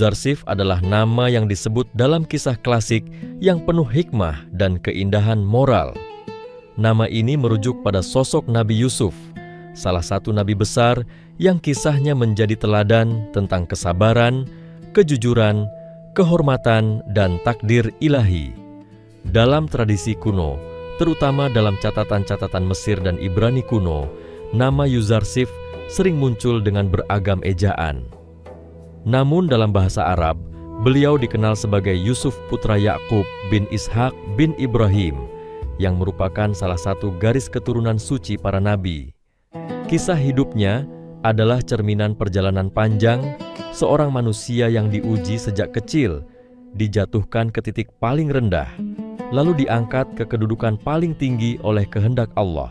Yuzarsif adalah nama yang disebut dalam kisah klasik yang penuh hikmah dan keindahan moral. Nama ini merujuk pada sosok Nabi Yusuf, salah satu nabi besar yang kisahnya menjadi teladan tentang kesabaran, kejujuran, kehormatan, dan takdir ilahi. Dalam tradisi kuno, terutama dalam catatan-catatan Mesir dan Ibrani kuno, nama Yuzarsif sering muncul dengan beragam ejaan. Namun dalam bahasa Arab, beliau dikenal sebagai Yusuf putra Yakub bin Ishak bin Ibrahim, yang merupakan salah satu garis keturunan suci para nabi. Kisah hidupnya adalah cerminan perjalanan panjang seorang manusia yang diuji sejak kecil, dijatuhkan ke titik paling rendah, lalu diangkat ke kedudukan paling tinggi oleh kehendak Allah.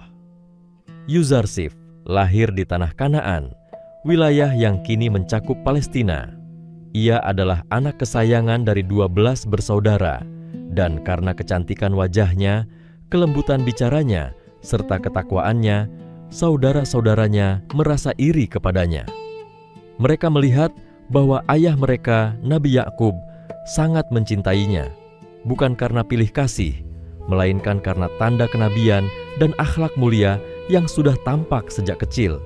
Yuzarsif lahir di tanah Kanaan, wilayah yang kini mencakup Palestina. Ia adalah anak kesayangan dari 12 bersaudara, dan karena kecantikan wajahnya, kelembutan bicaranya, serta ketakwaannya, saudara-saudaranya merasa iri kepadanya. Mereka melihat bahwa ayah mereka, Nabi Yakub, sangat mencintainya, bukan karena pilih kasih, melainkan karena tanda kenabian dan akhlak mulia yang sudah tampak sejak kecil.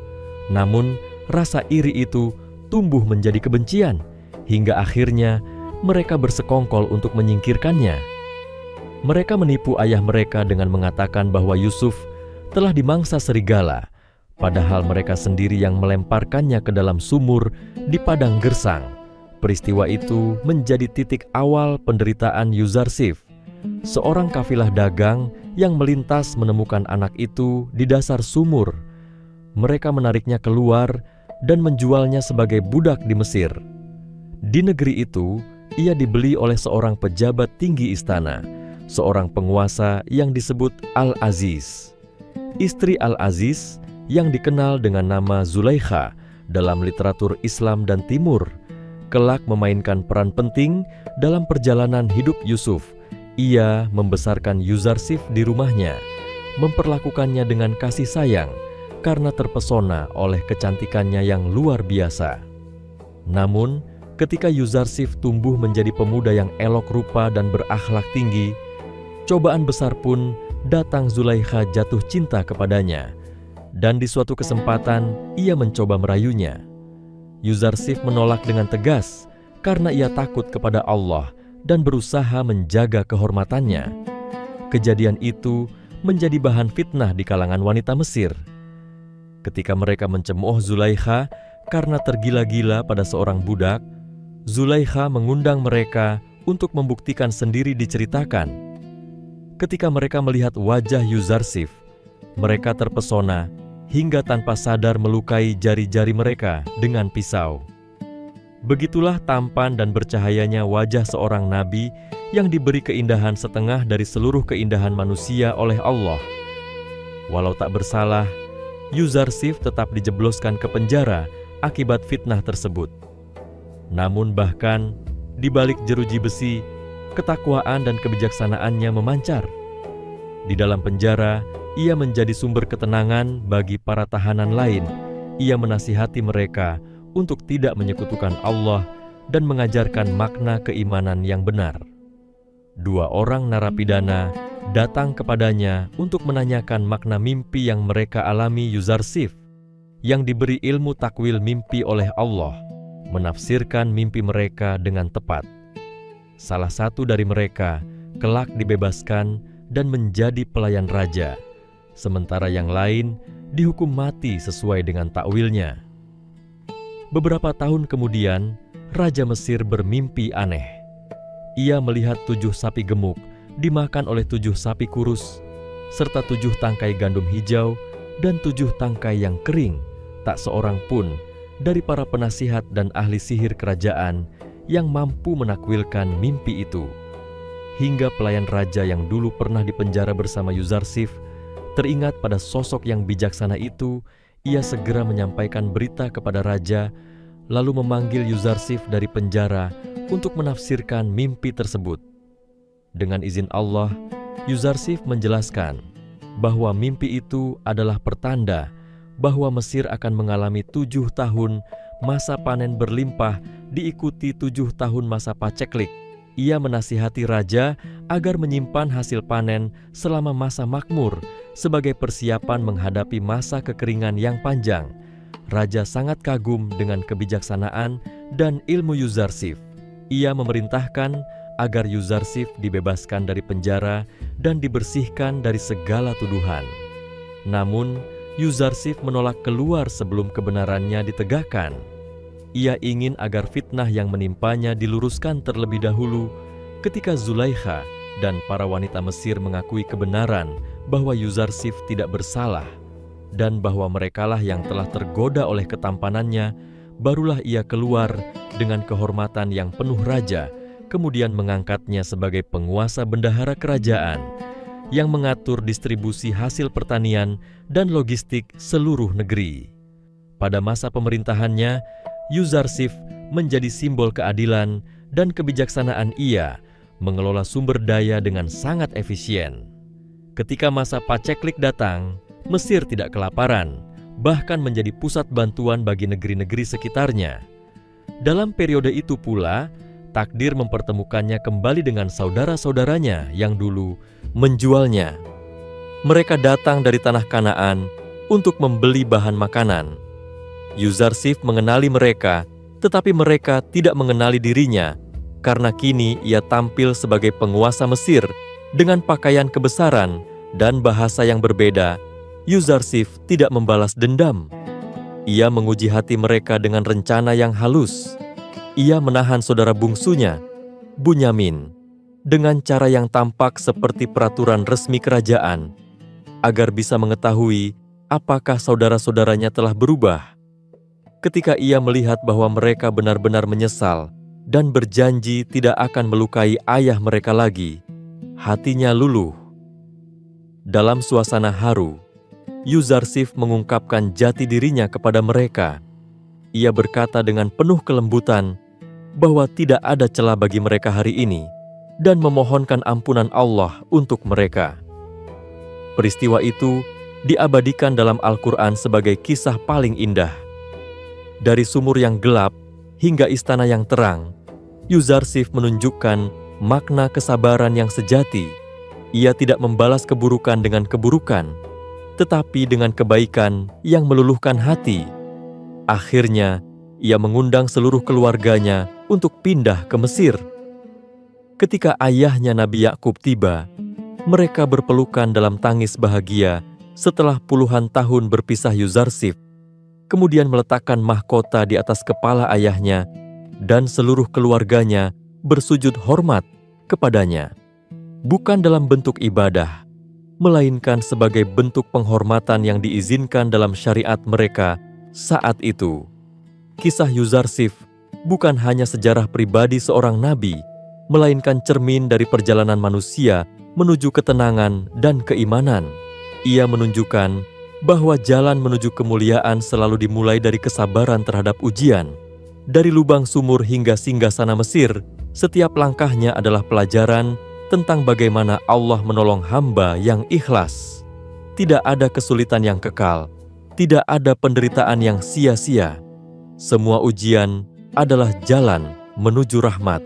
Namun, rasa iri itu tumbuh menjadi kebencian, hingga akhirnya mereka bersekongkol untuk menyingkirkannya. Mereka menipu ayah mereka dengan mengatakan bahwa Yusuf telah dimangsa serigala, padahal mereka sendiri yang melemparkannya ke dalam sumur di padang gersang. Peristiwa itu menjadi titik awal penderitaan Yuzarsif, seorang kafilah dagang yang melintas menemukan anak itu di dasar sumur. Mereka menariknya keluar dan menjualnya sebagai budak di Mesir. Di negeri itu, ia dibeli oleh seorang pejabat tinggi istana, seorang penguasa yang disebut Al-Aziz. Istri Al-Aziz yang dikenal dengan nama Zulaikha dalam literatur Islam dan Timur, kelak memainkan peran penting dalam perjalanan hidup Yusuf. Ia membesarkan Yuzarsif di rumahnya, memperlakukannya dengan kasih sayang karena terpesona oleh kecantikannya yang luar biasa. Namun, ketika Yuzarsif tumbuh menjadi pemuda yang elok rupa dan berakhlak tinggi, cobaan besar pun datang. Zulaikha jatuh cinta kepadanya, dan di suatu kesempatan ia mencoba merayunya. Yuzarsif menolak dengan tegas karena ia takut kepada Allah dan berusaha menjaga kehormatannya. Kejadian itu menjadi bahan fitnah di kalangan wanita Mesir. Ketika mereka mencemooh Zulaikha karena tergila-gila pada seorang budak, Zulaikha mengundang mereka untuk membuktikan sendiri diceritakan. Ketika mereka melihat wajah Yuzarsif, mereka terpesona hingga tanpa sadar melukai jari-jari mereka dengan pisau. Begitulah tampan dan bercahayanya wajah seorang nabi yang diberi keindahan setengah dari seluruh keindahan manusia oleh Allah. Walau tak bersalah, Yuzarsif tetap dijebloskan ke penjara akibat fitnah tersebut. Namun bahkan di balik jeruji besi, ketakwaan dan kebijaksanaannya memancar. Di dalam penjara, ia menjadi sumber ketenangan bagi para tahanan lain. Ia menasihati mereka untuk tidak menyekutukan Allah dan mengajarkan makna keimanan yang benar. 2 orang narapidana datang kepadanya untuk menanyakan makna mimpi yang mereka alami. Yuzarsif, yang diberi ilmu takwil mimpi oleh Allah, menafsirkan mimpi mereka dengan tepat. Salah satu dari mereka kelak dibebaskan dan menjadi pelayan raja, sementara yang lain dihukum mati sesuai dengan takwilnya. Beberapa tahun kemudian, Raja Mesir bermimpi aneh. Ia melihat 7 sapi gemuk dimakan oleh 7 sapi kurus, serta 7 tangkai gandum hijau dan 7 tangkai yang kering. Tak seorang pun dari para penasihat dan ahli sihir kerajaan yang mampu menakwilkan mimpi itu. Hingga pelayan raja yang dulu pernah dipenjara bersama Yuzarsif teringat pada sosok yang bijaksana itu. Ia segera menyampaikan berita kepada raja, lalu memanggil Yuzarsif dari penjara untuk menafsirkan mimpi tersebut. Dengan izin Allah, Yuzarsif menjelaskan bahwa mimpi itu adalah pertanda bahwa Mesir akan mengalami 7 tahun masa panen berlimpah diikuti 7 tahun masa paceklik. Ia menasihati raja agar menyimpan hasil panen selama masa makmur sebagai persiapan menghadapi masa kekeringan yang panjang. Raja sangat kagum dengan kebijaksanaan dan ilmu Yuzarsif. Ia memerintahkan agar Yuzarsif dibebaskan dari penjara dan dibersihkan dari segala tuduhan. Namun, Yuzarsif menolak keluar sebelum kebenarannya ditegakkan. Ia ingin agar fitnah yang menimpanya diluruskan terlebih dahulu ketika Zulaikha dan para wanita Mesir mengakui kebenaran bahwa Yuzarsif tidak bersalah dan bahwa merekalah yang telah tergoda oleh ketampanannya. Barulah ia keluar dengan kehormatan yang penuh raja, kemudian mengangkatnya sebagai penguasa bendahara kerajaan yang mengatur distribusi hasil pertanian dan logistik seluruh negeri. Pada masa pemerintahannya, Yuzarsif menjadi simbol keadilan dan kebijaksanaan. Ia mengelola sumber daya dengan sangat efisien. Ketika masa paceklik datang, Mesir tidak kelaparan, bahkan menjadi pusat bantuan bagi negeri-negeri sekitarnya. Dalam periode itu pula, takdir mempertemukannya kembali dengan saudara-saudaranya yang dulu menjualnya. Mereka datang dari tanah Kanaan untuk membeli bahan makanan. Yuzarsif mengenali mereka, tetapi mereka tidak mengenali dirinya, karena kini ia tampil sebagai penguasa Mesir dengan pakaian kebesaran dan bahasa yang berbeda. Yuzarsif tidak membalas dendam. Ia menguji hati mereka dengan rencana yang halus. Ia menahan saudara bungsunya, Bunyamin, dengan cara yang tampak seperti peraturan resmi kerajaan, agar bisa mengetahui apakah saudara-saudaranya telah berubah. Ketika ia melihat bahwa mereka benar-benar menyesal dan berjanji tidak akan melukai ayah mereka lagi, hatinya luluh. Dalam suasana haru, Yuzarsif mengungkapkan jati dirinya kepada mereka. Ia berkata dengan penuh kelembutan bahwa tidak ada celah bagi mereka hari ini dan memohonkan ampunan Allah untuk mereka. Peristiwa itu diabadikan dalam Al-Quran sebagai kisah paling indah. Dari sumur yang gelap hingga istana yang terang, Yuzarsif menunjukkan makna kesabaran yang sejati. Ia tidak membalas keburukan dengan keburukan, tetapi dengan kebaikan yang meluluhkan hati. Akhirnya, ia mengundang seluruh keluarganya untuk pindah ke Mesir. Ketika ayahnya Nabi Yakub tiba, mereka berpelukan dalam tangis bahagia setelah puluhan tahun berpisah. Yuzarsif kemudian meletakkan mahkota di atas kepala ayahnya dan seluruh keluarganya bersujud hormat kepadanya, bukan dalam bentuk ibadah, melainkan sebagai bentuk penghormatan yang diizinkan dalam syariat mereka saat itu. Kisah Yuzarsif bukan hanya sejarah pribadi seorang nabi, melainkan cermin dari perjalanan manusia menuju ketenangan dan keimanan. Ia menunjukkan bahwa jalan menuju kemuliaan selalu dimulai dari kesabaran terhadap ujian. Dari lubang sumur hingga singgasana Mesir, setiap langkahnya adalah pelajaran tentang bagaimana Allah menolong hamba yang ikhlas. Tidak ada kesulitan yang kekal, tidak ada penderitaan yang sia-sia. Semua ujian adalah jalan menuju rahmat.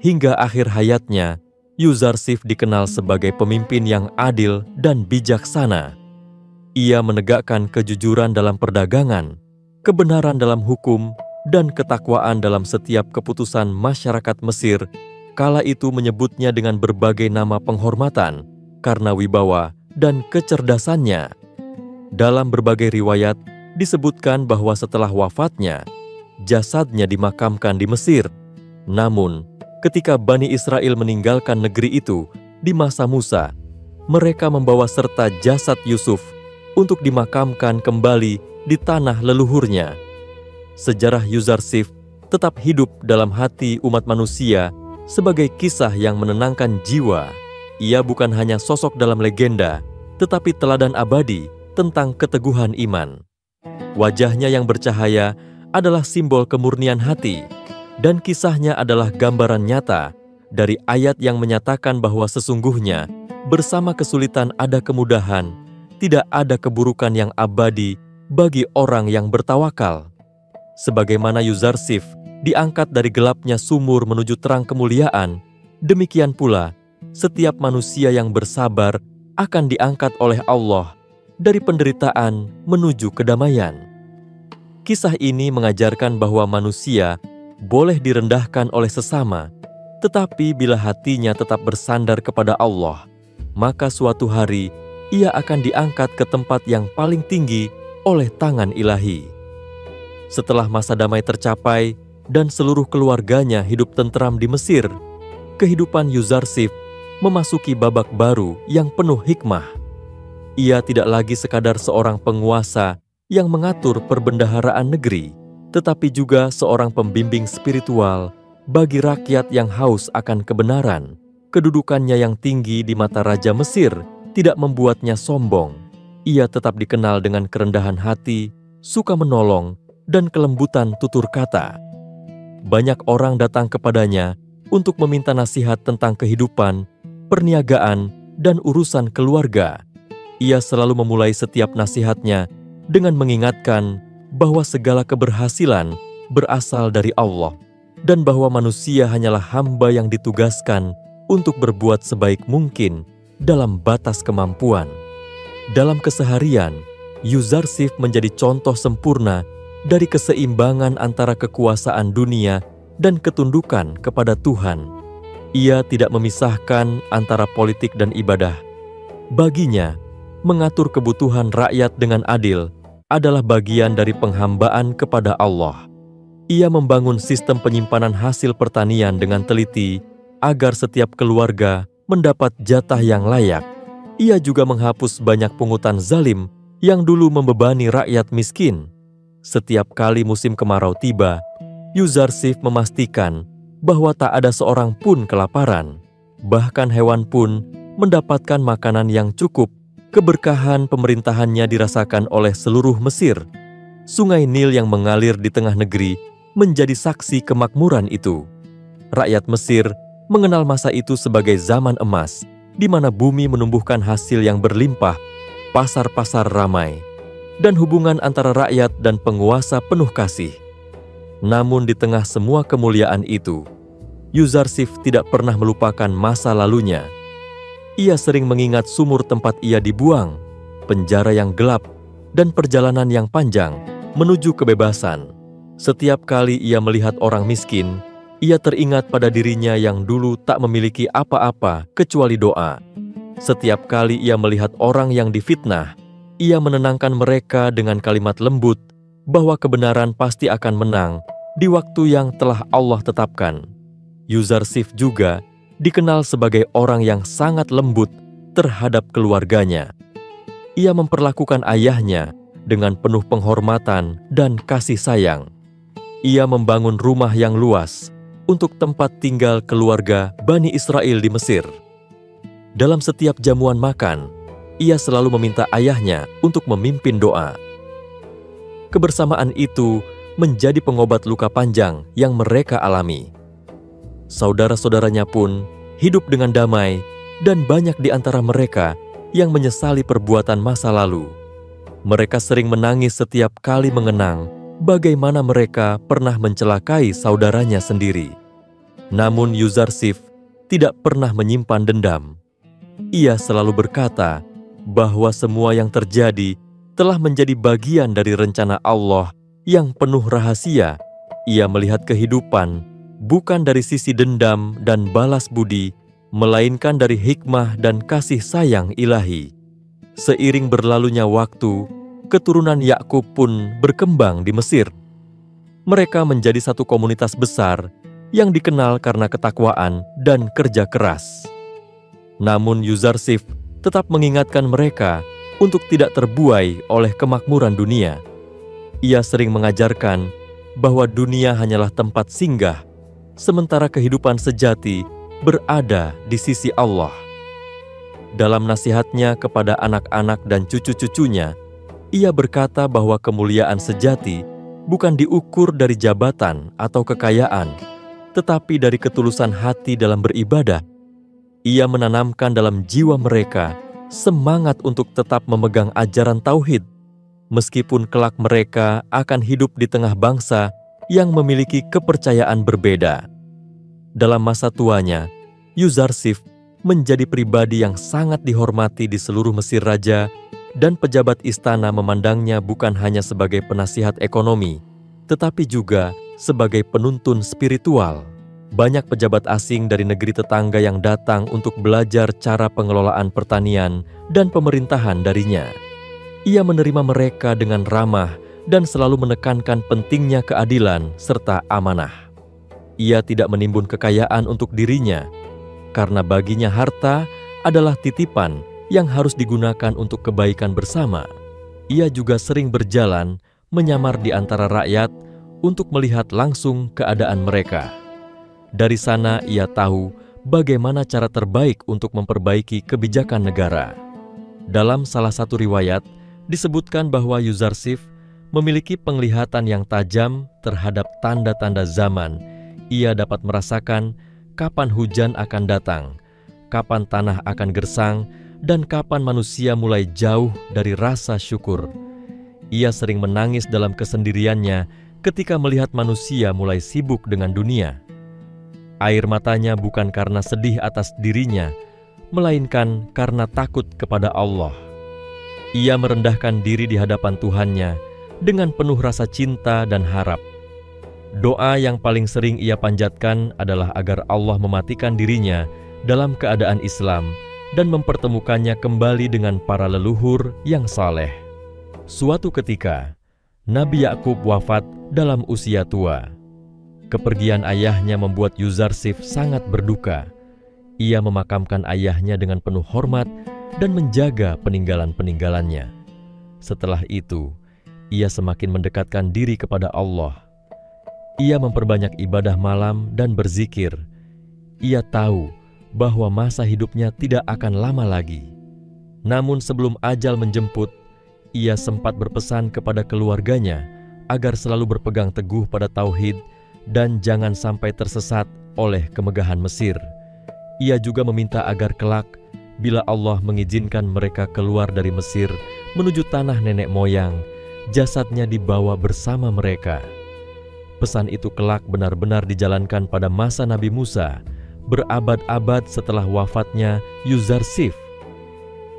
Hingga akhir hayatnya, Yuzarsif dikenal sebagai pemimpin yang adil dan bijaksana. Ia menegakkan kejujuran dalam perdagangan, kebenaran dalam hukum, dan ketakwaan dalam setiap keputusan masyarakat Mesir. Kala itu menyebutnya dengan berbagai nama penghormatan karena wibawa dan kecerdasannya. Dalam berbagai riwayat disebutkan bahwa setelah wafatnya, jasadnya dimakamkan di Mesir. Namun, ketika Bani Israel meninggalkan negeri itu di masa Musa, mereka membawa serta jasad Yusuf untuk dimakamkan kembali di tanah leluhurnya. Sejarah Yuzarsif tetap hidup dalam hati umat manusia sebagai kisah yang menenangkan jiwa. Ia bukan hanya sosok dalam legenda, tetapi teladan abadi tentang keteguhan iman. Wajahnya yang bercahaya adalah simbol kemurnian hati, dan kisahnya adalah gambaran nyata dari ayat yang menyatakan bahwa sesungguhnya bersama kesulitan ada kemudahan, tidak ada keburukan yang abadi bagi orang yang bertawakal. Sebagaimana Yuzarsif diangkat dari gelapnya sumur menuju terang kemuliaan, demikian pula setiap manusia yang bersabar akan diangkat oleh Allah dari penderitaan menuju kedamaian. Kisah ini mengajarkan bahwa manusia boleh direndahkan oleh sesama, tetapi bila hatinya tetap bersandar kepada Allah, maka suatu hari ia akan diangkat ke tempat yang paling tinggi oleh tangan ilahi. Setelah masa damai tercapai dan seluruh keluarganya hidup tentram di Mesir, kehidupan Yuzarsif memasuki babak baru yang penuh hikmah. Ia tidak lagi sekadar seorang penguasa yang mengatur perbendaharaan negeri, tetapi juga seorang pembimbing spiritual bagi rakyat yang haus akan kebenaran. Kedudukannya yang tinggi di mata Raja Mesir tidak membuatnya sombong. Ia tetap dikenal dengan kerendahan hati, suka menolong, dan kelembutan tutur kata. Banyak orang datang kepadanya untuk meminta nasihat tentang kehidupan, perniagaan, dan urusan keluarga. Ia selalu memulai setiap nasihatnya dengan mengingatkan bahwa segala keberhasilan berasal dari Allah dan bahwa manusia hanyalah hamba yang ditugaskan untuk berbuat sebaik mungkin dalam batas kemampuan. Dalam keseharian, Yuzarsif menjadi contoh sempurna dari keseimbangan antara kekuasaan dunia dan ketundukan kepada Tuhan. Ia tidak memisahkan antara politik dan ibadah. Baginya, mengatur kebutuhan rakyat dengan adil adalah bagian dari penghambaan kepada Allah. Ia membangun sistem penyimpanan hasil pertanian dengan teliti agar setiap keluarga mendapat jatah yang layak. Ia juga menghapus banyak pungutan zalim yang dulu membebani rakyat miskin. Setiap kali musim kemarau tiba, Yuzarsif memastikan bahwa tak ada seorang pun kelaparan. Bahkan hewan pun mendapatkan makanan yang cukup. Keberkahan pemerintahannya dirasakan oleh seluruh Mesir. Sungai Nil yang mengalir di tengah negeri menjadi saksi kemakmuran itu. Rakyat Mesir mengenal masa itu sebagai zaman emas, di mana bumi menumbuhkan hasil yang berlimpah, pasar-pasar ramai, dan hubungan antara rakyat dan penguasa penuh kasih. Namun di tengah semua kemuliaan itu, Yuzarsif tidak pernah melupakan masa lalunya. Ia sering mengingat sumur tempat ia dibuang, penjara yang gelap, dan perjalanan yang panjang menuju kebebasan. Setiap kali ia melihat orang miskin, ia teringat pada dirinya yang dulu tak memiliki apa-apa kecuali doa. Setiap kali ia melihat orang yang difitnah, ia menenangkan mereka dengan kalimat lembut bahwa kebenaran pasti akan menang di waktu yang telah Allah tetapkan. Yuzarsif juga dikenal sebagai orang yang sangat lembut terhadap keluarganya. Ia memperlakukan ayahnya dengan penuh penghormatan dan kasih sayang. Ia membangun rumah yang luas untuk tempat tinggal keluarga Bani Israel di Mesir. Dalam setiap jamuan makan, ia selalu meminta ayahnya untuk memimpin doa. Kebersamaan itu menjadi pengobat luka panjang yang mereka alami. Saudara-saudaranya pun hidup dengan damai, dan banyak di antara mereka yang menyesali perbuatan masa lalu. Mereka sering menangis setiap kali mengenang bagaimana mereka pernah mencelakai saudaranya sendiri. Namun Yuzarsif tidak pernah menyimpan dendam. Ia selalu berkata bahwa semua yang terjadi telah menjadi bagian dari rencana Allah yang penuh rahasia. Ia melihat kehidupan bukan dari sisi dendam dan balas budi, melainkan dari hikmah dan kasih sayang ilahi. Seiring berlalunya waktu, keturunan Yakub pun berkembang di Mesir. Mereka menjadi satu komunitas besar yang dikenal karena ketakwaan dan kerja keras. Namun Yuzarsif tetap mengingatkan mereka untuk tidak terbuai oleh kemakmuran dunia. Ia sering mengajarkan bahwa dunia hanyalah tempat singgah, sementara kehidupan sejati berada di sisi Allah. Dalam nasihatnya kepada anak-anak dan cucu-cucunya, ia berkata bahwa kemuliaan sejati bukan diukur dari jabatan atau kekayaan, tetapi dari ketulusan hati dalam beribadah. Ia menanamkan dalam jiwa mereka semangat untuk tetap memegang ajaran tauhid. meskipun kelak mereka akan hidup di tengah bangsa yang memiliki kepercayaan berbeda. Dalam masa tuanya, Yuzarsif menjadi pribadi yang sangat dihormati di seluruh Mesir Raja, dan pejabat istana memandangnya bukan hanya sebagai penasihat ekonomi, tetapi juga sebagai penuntun spiritual. Banyak pejabat asing dari negeri tetangga yang datang untuk belajar cara pengelolaan pertanian dan pemerintahan darinya. Ia menerima mereka dengan ramah dan selalu menekankan pentingnya keadilan serta amanah. Ia tidak menimbun kekayaan untuk dirinya, karena baginya harta adalah titipan yang harus digunakan untuk kebaikan bersama. Ia juga sering berjalan menyamar di antara rakyat untuk melihat langsung keadaan mereka. Dari sana ia tahu bagaimana cara terbaik untuk memperbaiki kebijakan negara. Dalam salah satu riwayat, disebutkan bahwa Yuzarsif memiliki penglihatan yang tajam terhadap tanda-tanda zaman. Ia dapat merasakan kapan hujan akan datang, kapan tanah akan gersang, dan kapan manusia mulai jauh dari rasa syukur. Ia sering menangis dalam kesendiriannya ketika melihat manusia mulai sibuk dengan dunia. Air matanya bukan karena sedih atas dirinya, melainkan karena takut kepada Allah. Ia merendahkan diri di hadapan Tuhannya dengan penuh rasa cinta dan harap. Doa yang paling sering ia panjatkan adalah agar Allah mematikan dirinya dalam keadaan Islam dan mempertemukannya kembali dengan para leluhur yang saleh. Suatu ketika, Nabi Yakub wafat dalam usia tua. Kepergian ayahnya membuat Yuzarsif sangat berduka. Ia memakamkan ayahnya dengan penuh hormat dan menjaga peninggalan-peninggalannya. Setelah itu, ia semakin mendekatkan diri kepada Allah. Ia memperbanyak ibadah malam dan berzikir. Ia tahu bahwa masa hidupnya tidak akan lama lagi. Namun sebelum ajal menjemput, ia sempat berpesan kepada keluarganya agar selalu berpegang teguh pada tauhid dan jangan sampai tersesat oleh kemegahan Mesir. Ia juga meminta agar kelak, bila Allah mengizinkan mereka keluar dari Mesir menuju tanah nenek moyang, jasadnya dibawa bersama mereka. Pesan itu kelak benar-benar dijalankan pada masa Nabi Musa, berabad-abad setelah wafatnya Yuzarsif.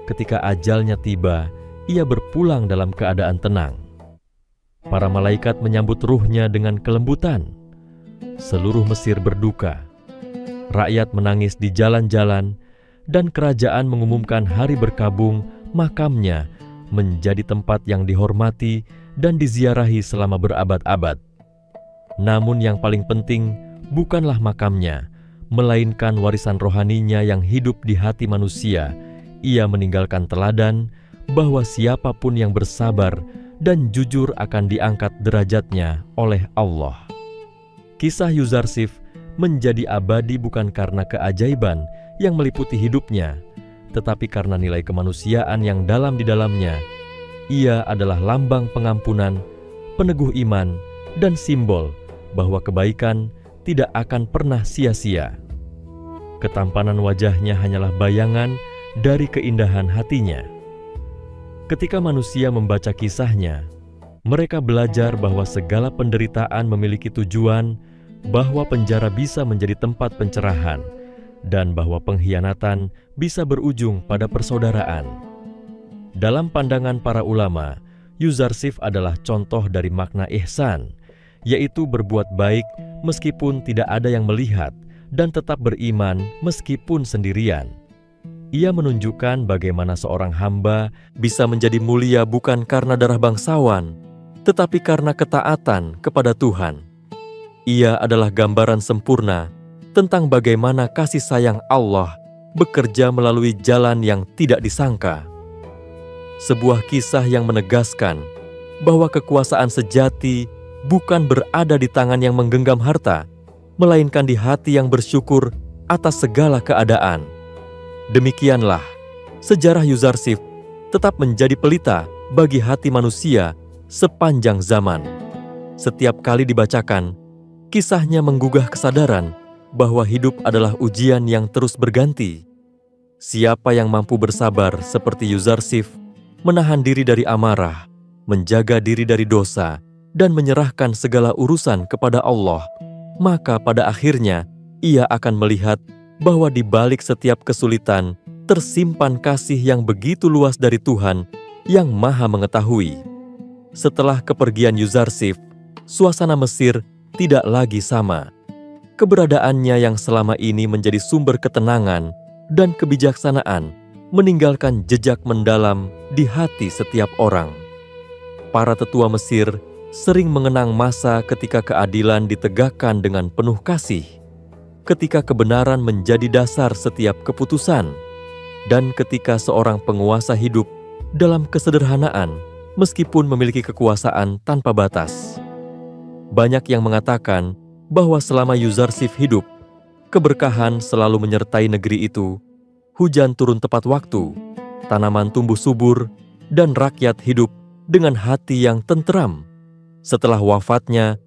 Ketika ajalnya tiba, ia berpulang dalam keadaan tenang. Para malaikat menyambut ruhnya dengan kelembutan. Seluruh Mesir berduka. Rakyat menangis di jalan-jalan, dan kerajaan mengumumkan hari berkabung makamnya menjadi tempat yang dihormati dan diziarahi selama berabad-abad. Namun yang paling penting bukanlah makamnya, melainkan warisan rohaninya yang hidup di hati manusia. Ia meninggalkan teladan bahwa siapapun yang bersabar dan jujur akan diangkat derajatnya oleh Allah. Kisah Yuzarsif menjadi abadi bukan karena keajaiban yang meliputi hidupnya, tetapi karena nilai kemanusiaan yang dalam di dalamnya. Ia adalah lambang pengampunan, peneguh iman, dan simbol bahwa kebaikan tidak akan pernah sia-sia. Ketampanan wajahnya hanyalah bayangan dari keindahan hatinya. Ketika manusia membaca kisahnya, mereka belajar bahwa segala penderitaan memiliki tujuan, bahwa penjara bisa menjadi tempat pencerahan, dan bahwa pengkhianatan bisa berujung pada persaudaraan. Dalam pandangan para ulama, Yuzarsif adalah contoh dari makna ihsan, yaitu berbuat baik meskipun tidak ada yang melihat dan tetap beriman meskipun sendirian. Ia menunjukkan bagaimana seorang hamba bisa menjadi mulia bukan karena darah bangsawan, tetapi karena ketaatan kepada Tuhan. Ia adalah gambaran sempurna tentang bagaimana kasih sayang Allah bekerja melalui jalan yang tidak disangka. Sebuah kisah yang menegaskan bahwa kekuasaan sejati bukan berada di tangan yang menggenggam harta, melainkan di hati yang bersyukur atas segala keadaan. Demikianlah, sejarah Yuzarsif tetap menjadi pelita bagi hati manusia sepanjang zaman. Setiap kali dibacakan, kisahnya menggugah kesadaran bahwa hidup adalah ujian yang terus berganti. Siapa yang mampu bersabar seperti Yuzarsif, menahan diri dari amarah, menjaga diri dari dosa, dan menyerahkan segala urusan kepada Allah, maka pada akhirnya ia akan melihat bahwa di balik setiap kesulitan tersimpan kasih yang begitu luas dari Tuhan yang Maha Mengetahui. Setelah kepergian Yuzarsif, suasana Mesir tidak lagi sama. Keberadaannya yang selama ini menjadi sumber ketenangan dan kebijaksanaan meninggalkan jejak mendalam di hati setiap orang. Para tetua Mesir sering mengenang masa ketika keadilan ditegakkan dengan penuh kasih, ketika kebenaran menjadi dasar setiap keputusan, dan ketika seorang penguasa hidup dalam kesederhanaan meskipun memiliki kekuasaan tanpa batas. Banyak yang mengatakan bahwa selama Yuzarsif hidup, keberkahan selalu menyertai negeri itu, hujan turun tepat waktu, tanaman tumbuh subur, dan rakyat hidup dengan hati yang tenteram. Setelah wafatnya,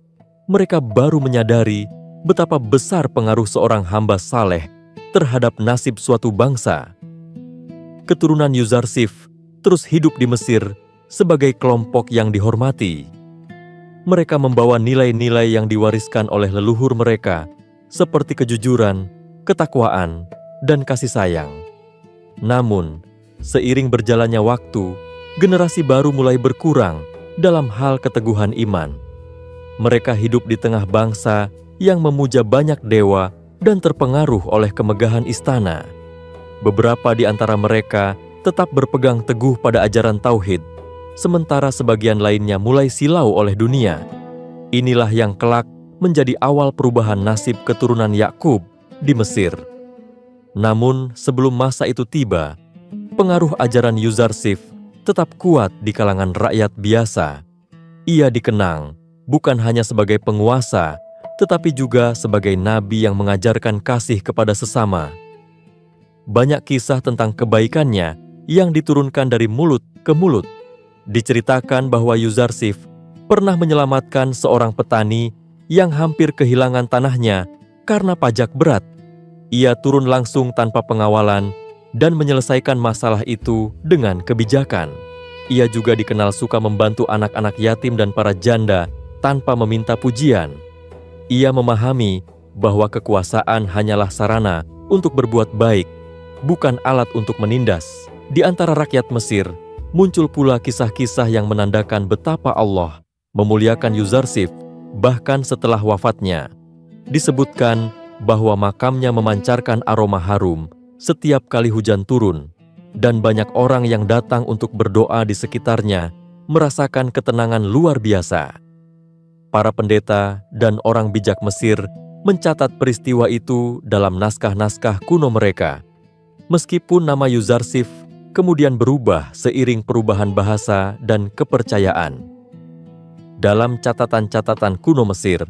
mereka baru menyadari betapa besar pengaruh seorang hamba saleh terhadap nasib suatu bangsa. Keturunan Yuzarsif terus hidup di Mesir sebagai kelompok yang dihormati. Mereka membawa nilai-nilai yang diwariskan oleh leluhur mereka, seperti kejujuran, ketakwaan, dan kasih sayang. Namun, seiring berjalannya waktu, generasi baru mulai berkurang dalam hal keteguhan iman. Mereka hidup di tengah bangsa yang memuja banyak dewa dan terpengaruh oleh kemegahan istana. Beberapa di antara mereka tetap berpegang teguh pada ajaran tauhid, sementara sebagian lainnya mulai silau oleh dunia. Inilah yang kelak menjadi awal perubahan nasib keturunan Yakub di Mesir. Namun sebelum masa itu tiba, pengaruh ajaran Yuzarsif tetap kuat di kalangan rakyat biasa. Ia dikenang bukan hanya sebagai penguasa, tetapi juga sebagai nabi yang mengajarkan kasih kepada sesama. Banyak kisah tentang kebaikannya yang diturunkan dari mulut ke mulut. Diceritakan bahwa Yuzarsif pernah menyelamatkan seorang petani yang hampir kehilangan tanahnya karena pajak berat. Ia turun langsung tanpa pengawalan dan menyelesaikan masalah itu dengan kebijakan. Ia juga dikenal suka membantu anak-anak yatim dan para janda tanpa meminta pujian. Ia memahami bahwa kekuasaan hanyalah sarana untuk berbuat baik, bukan alat untuk menindas. Di antara rakyat Mesir, muncul pula kisah-kisah yang menandakan betapa Allah memuliakan Yuzarsif bahkan setelah wafatnya. Disebutkan bahwa makamnya memancarkan aroma harum setiap kali hujan turun, dan banyak orang yang datang untuk berdoa di sekitarnya merasakan ketenangan luar biasa. Para pendeta dan orang bijak Mesir mencatat peristiwa itu dalam naskah-naskah kuno mereka. Meskipun nama Yuzarsif kemudian berubah seiring perubahan bahasa dan kepercayaan. Dalam catatan-catatan kuno Mesir,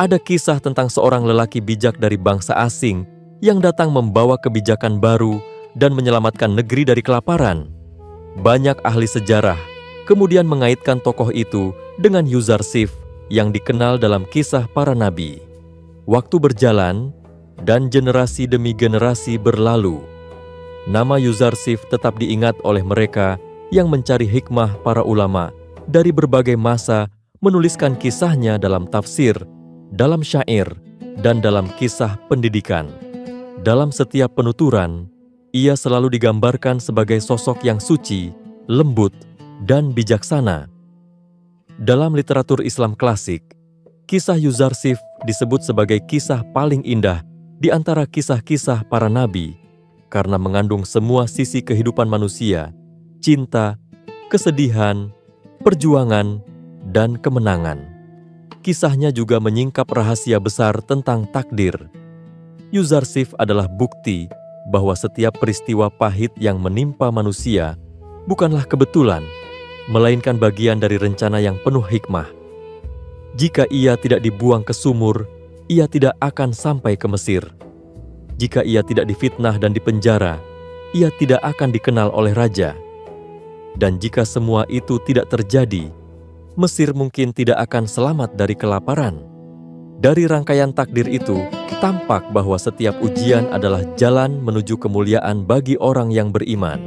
ada kisah tentang seorang lelaki bijak dari bangsa asing yang datang membawa kebijakan baru dan menyelamatkan negeri dari kelaparan. Banyak ahli sejarah kemudian mengaitkan tokoh itu dengan Yuzarsif yang dikenal dalam kisah para nabi. Waktu berjalan dan generasi demi generasi berlalu. Nama Yuzarsif tetap diingat oleh mereka yang mencari hikmah para ulama dari berbagai masa, menuliskan kisahnya dalam tafsir, dalam syair, dan dalam kisah pendidikan. Dalam setiap penuturan, ia selalu digambarkan sebagai sosok yang suci, lembut, dan bijaksana. Dalam literatur Islam klasik, kisah Yuzarsif disebut sebagai kisah paling indah di antara kisah-kisah para nabi, karena mengandung semua sisi kehidupan manusia, cinta, kesedihan, perjuangan, dan kemenangan. Kisahnya juga menyingkap rahasia besar tentang takdir. Yuzarsif adalah bukti bahwa setiap peristiwa pahit yang menimpa manusia bukanlah kebetulan, melainkan bagian dari rencana yang penuh hikmah. Jika ia tidak dibuang ke sumur, ia tidak akan sampai ke Mesir. Jika ia tidak difitnah dan dipenjara, ia tidak akan dikenal oleh raja. Dan jika semua itu tidak terjadi, Mesir mungkin tidak akan selamat dari kelaparan. Dari rangkaian takdir itu, tampak bahwa setiap ujian adalah jalan menuju kemuliaan bagi orang yang beriman.